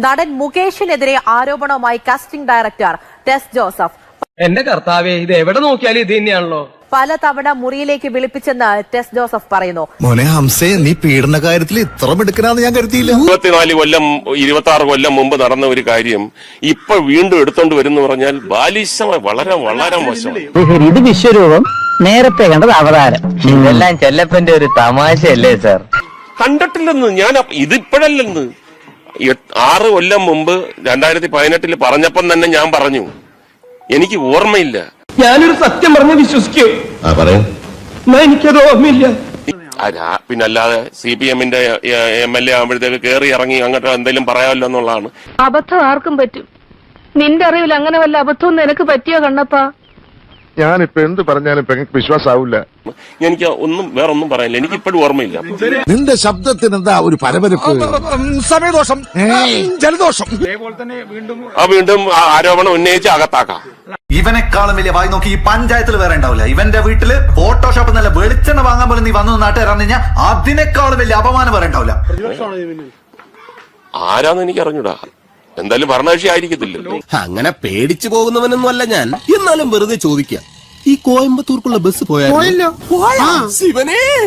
നടൻ മുകേഷിനെതിരെ ആരോപണവുമായി casting director ടെസ് Joseph. എന്റെ കർത്താവേ, ഇത് എവിടെ നോക്കിയാലും ഇത് തന്നെയാണല്ലോ. പലതവണ മുറിയിലേക്ക് വിളിപ്പിച്ചെന്ന് ടെസ് ജോസഫ് പറയുന്നു. മോനെ ഹംസേ, നീ പീഡന കാര്യത്തിൽ ഇത്ര മിടുക്കനാന്ന് ഞാൻ കരുതിയില്ല. 24 കൊല്ലം 26 കൊല്ലം മുമ്പ് നടന്ന ഒരു കാര്യം ഇപ്പൊ വീണ്ടും എടുത്തോണ്ട് വരുന്നു പറഞ്ഞാൽ ബാലിശമായി വളരെ വളരെ മോശം. ഇത് വിശ്വരൂപം, നേരത്തെ കണ്ടത് അവതാരം. ഇതെല്ലാം ചെല്ലപ്പന്റെ ഒരു തമാശയല്ലേ സാർ? കണ്ടിട്ടില്ലെന്ന് ഞാൻ, ഇതിപ്പോഴല്ലെന്ന് 6 കൊല്ലം മുമ്പ് 2018 പറഞ്ഞപ്പം തന്നെ ഞാൻ പറഞ്ഞു, എനിക്ക് ഓർമ്മയില്ല. ഞാനൊരു സത്യം പറഞ്ഞ് വിശ്വസിക്കൂ. എനിക്കത് ഓർമ്മയില്ല. പിന്നല്ലാതെ CPM-ന്റെ MLA ആകുമ്പോഴത്തേക്ക് കയറി ഇറങ്ങി അങ്ങോട്ട് എന്തെങ്കിലും പറയാമല്ലോ എന്നുള്ളതാണ്. അബദ്ധം ആർക്കും പറ്റും. നിന്റെ അറിവിൽ അങ്ങനെ വല്ല അബദ്ധവും നിനക്ക് പറ്റിയോ കണ്ണപ്പാ? ഞാനിപ്പോ എന്ത് പറഞ്ഞാലും പെങ്ങൾക്ക് വിശ്വാസാവില്ല. എനിക്ക് വേറൊന്നും പറയാനില്ല, എനിക്ക് ഇപ്പോഴും ഓർമ്മയില്ല. നിന്റെ ശബ്ദത്തിന് എന്താ ഒരു പരപരപ്പ്? സമയദോഷം, ജലദോഷം. വീണ്ടും ആരോപണം ഉന്നയിച്ച് അകത്താക്കാം. ഇവനെക്കാളും വലിയ വായി നോക്കി ഈ പഞ്ചായത്തിൽ വേറെ ഉണ്ടാവില്ല. ഇവന്റെ വീട്ടില് ഫോട്ടോഷോപ്പ് നല്ല വെളിച്ചെണ്ണ വാങ്ങാൻ പോലും നീ വന്നു നാട്ടുകാരാന്ന് കഴിഞ്ഞാൽ അതിനേക്കാളും വലിയ അപമാനം വേറെ ഉണ്ടാവില്ല. ആരാന്ന് എനിക്ക് അറിഞ്ഞൂടാ. എന്തായാലും ഭരണകക്ഷി ആയിരിക്കത്തില്ലല്ലോ. അങ്ങനെ പേടിച്ചു പോകുന്നവനൊന്നും അല്ല ഞാൻ. എന്നാലും വെറുതെ ചോദിക്കാം, ഈ കോയമ്പത്തൂർക്കുള്ള ബസ് പോയാലോ? ശിവനേ.